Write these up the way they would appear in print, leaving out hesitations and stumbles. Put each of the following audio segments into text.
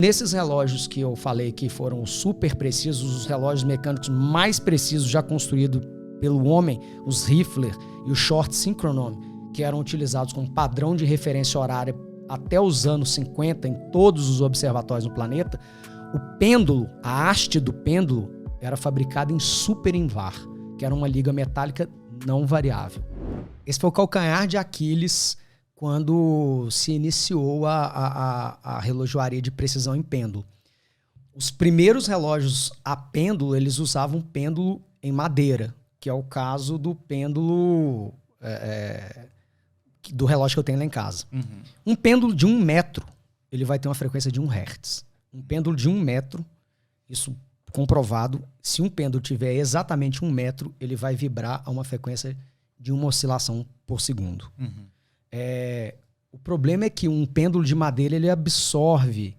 Nesses relógios que eu falei que foram super precisos, os relógios mecânicos mais precisos já construídos pelo homem, os Riffler e o Short Synchronome, que eram utilizados como padrão de referência horária até os anos 50 em todos os observatórios do planeta, o pêndulo, a haste do pêndulo, era fabricada em super-invar, que era uma liga metálica não variável. Esse foi o calcanhar de Aquiles quando se iniciou a relojoaria de precisão em pêndulo. Os primeiros relógios a pêndulo, eles usavam pêndulo em madeira, que é o caso do pêndulo do relógio que eu tenho lá em casa. Uhum. Um pêndulo de 1 metro, ele vai ter uma frequência de 1 Hz. Um pêndulo de 1 metro, isso comprovado, se um pêndulo tiver exatamente 1 metro, ele vai vibrar a uma frequência de uma oscilação por segundo. Uhum. O problema é que um pêndulo de madeira ele absorve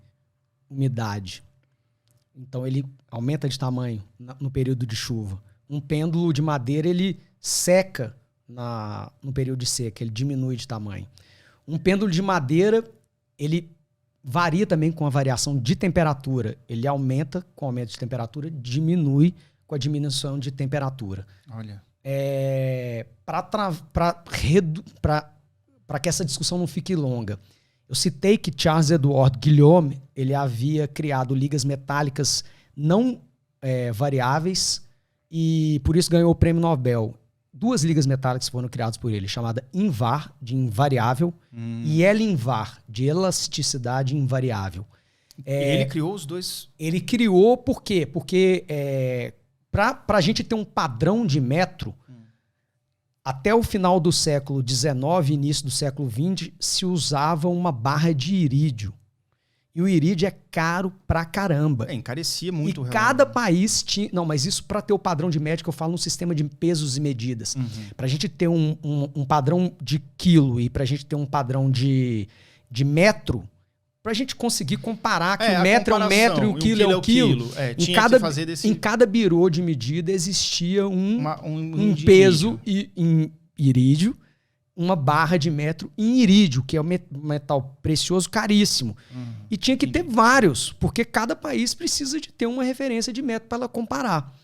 umidade. Então ele aumenta de tamanho no período de chuva. Um pêndulo de madeira ele seca no período de seca, ele diminui de tamanho. Um pêndulo de madeira ele varia também com a variação de temperatura. Ele aumenta com o aumento de temperatura, diminui com a diminuição de temperatura. Olha. Para que essa discussão não fique longa. Eu citei que Charles Edward Guillaume ele havia criado ligas metálicas não variáveis e por isso ganhou o prêmio Nobel. 2 ligas metálicas foram criadas por ele, chamada INVAR, de invariável, e ELINVAR, de elasticidade invariável. Ele criou os dois? Ele criou por quê? Porque para a gente ter um padrão de metro, até o final do século XIX e início do século XX, se usava uma barra de irídio. E o irídio é caro pra caramba. Encarecia muito. E cada país tinha... Não, mas isso para ter o padrão de média, que eu falo no sistema de pesos e medidas. Uhum. Pra gente ter um padrão de quilo e pra gente ter um padrão de metro, pra gente conseguir comparar que o metro é um metro e o quilo é o quilo. Em cada birô de medida existia um peso em irídio, uma barra de metro em irídio, que é um metal precioso caríssimo. E tinha que ter vários, porque cada país precisa de ter uma referência de metro para ela comparar.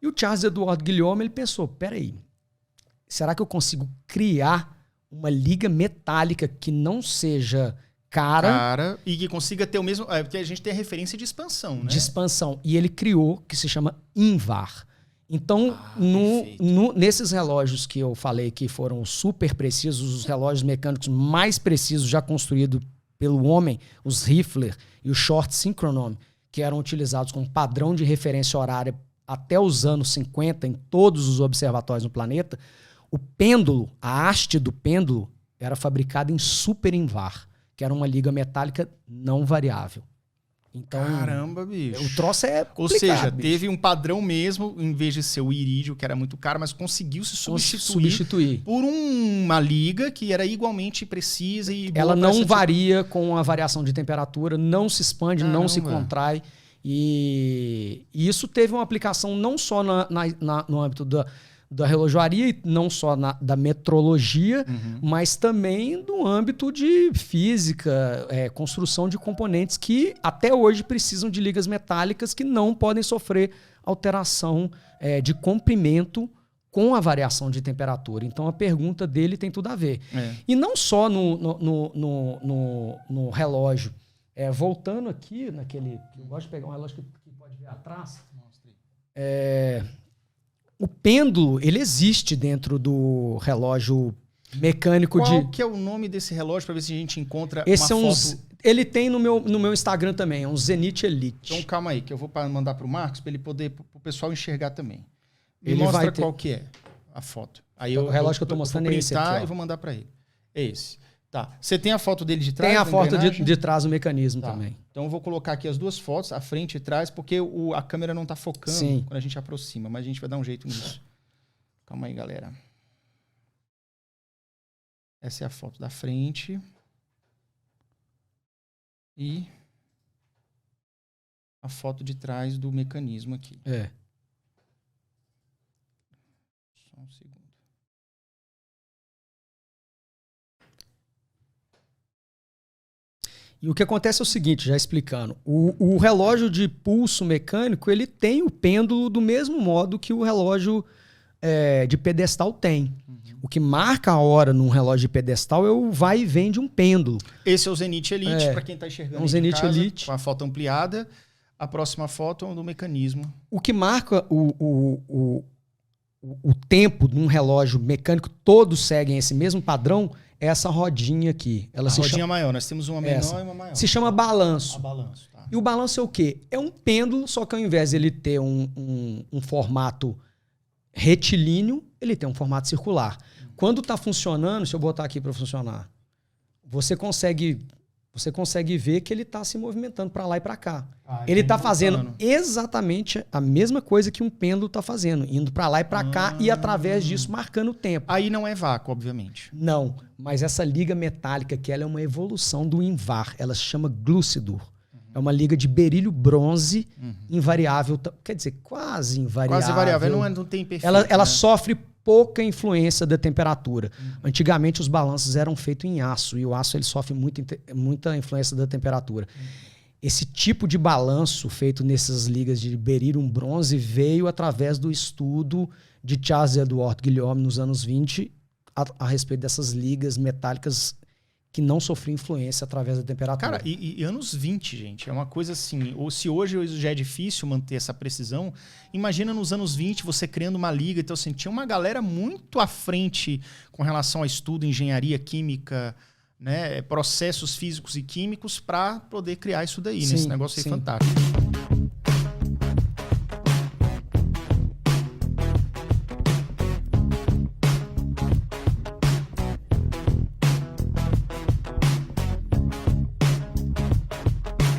E o Charles Edward Guillaume ele pensou, peraí, será que eu consigo criar uma liga metálica que não seja cara e que consiga ter o mesmo... porque a gente tem a referência de expansão, né? De expansão. E ele criou, que se chama INVAR. Então, nesses relógios que eu falei que foram super precisos, os relógios mecânicos mais precisos já construídos pelo homem, os Riffler e o Short Synchronome, que eram utilizados como padrão de referência horária até os anos 50 em todos os observatórios no planeta, o pêndulo, a haste do pêndulo, era fabricada em super-invar, que era uma liga metálica não variável. Então, caramba, bicho. O troço é complicado. Ou seja, bicho. Teve um padrão mesmo, em vez de ser o irídio, que era muito caro, mas conseguiu se substituir por uma liga que era igualmente precisa e ela não varia com a variação de temperatura, não se expande, não se contrai. E isso teve uma aplicação não só no âmbito da relojoaria e não só da metrologia, mas também no âmbito de física, construção de componentes que até hoje precisam de ligas metálicas que não podem sofrer alteração de comprimento com a variação de temperatura. Então a pergunta dele tem tudo a ver. E não só no relógio. Voltando aqui, eu gosto de pegar um relógio que pode ver atrás. O pêndulo, ele existe dentro do relógio mecânico. Qual que é o nome desse relógio para ver se a gente encontra esse uma foto? Ele tem no meu Instagram também, é um Zenith Elite. Então calma aí, que eu vou mandar para o Marcos para ele poder, para o pessoal enxergar também. Ele mostra vai ter... qual que é a foto. Aí o relógio que eu estou mostrando é esse aqui. E vou mandar para ele. É esse. Tá. Você tem a foto dele de trás? Tem a foto de trás do mecanismo também. Então eu vou colocar aqui as duas fotos, a frente e trás, porque a câmera não está focando quando a gente aproxima, mas a gente vai dar um jeito nisso. Calma aí, galera. Essa é a foto da frente. E a foto de trás do mecanismo aqui. Só um segundo. E o que acontece é o seguinte, já explicando. O relógio de pulso mecânico, ele tem o pêndulo do mesmo modo que o relógio de pedestal tem. O que marca a hora num relógio de pedestal é o vai e vem de um pêndulo. Esse é o Zenith Elite, para quem está enxergando. É um Zenith Elite. Com a foto ampliada. A próxima foto é do mecanismo. O que marca o tempo de um relógio mecânico, todos seguem esse mesmo padrão, é essa rodinha aqui. Ela a rodinha maior, nós temos uma menor e uma maior. Se chama balanço. Balanço, tá. E o balanço é o quê? É um pêndulo, só que ao invés de ele ter um formato retilíneo, ele tem um formato circular. Quando está funcionando, se eu botar aqui para funcionar, você consegue ver que ele está se movimentando para lá e para cá. Ele está fazendo exatamente a mesma coisa que um pêndulo está fazendo, indo para lá e para cá e através disso marcando o tempo. Aí não é vácuo, obviamente. Não, mas essa liga metálica que ela é uma evolução do Invar, ela se chama Glucidur. É uma liga de berílio bronze invariável, quer dizer, quase invariável. Quase invariável, não tem perfeito. Ela sofre pouca influência da temperatura. Antigamente os balanços eram feitos em aço e o aço ele sofre muita influência da temperatura. Esse tipo de balanço feito nessas ligas de berílio bronze veio através do estudo de Charles Edward Guillaume nos anos 20 a respeito dessas ligas metálicas que não sofriam influência através da temperatura. Cara, e anos 20, gente, é uma coisa assim, ou se hoje já é difícil manter essa precisão, imagina nos anos 20 você criando uma liga, então assim, tinha uma galera muito à frente com relação a estudo, engenharia química, né, processos físicos e químicos para poder criar isso daí, né? Esse negócio aí fantástico.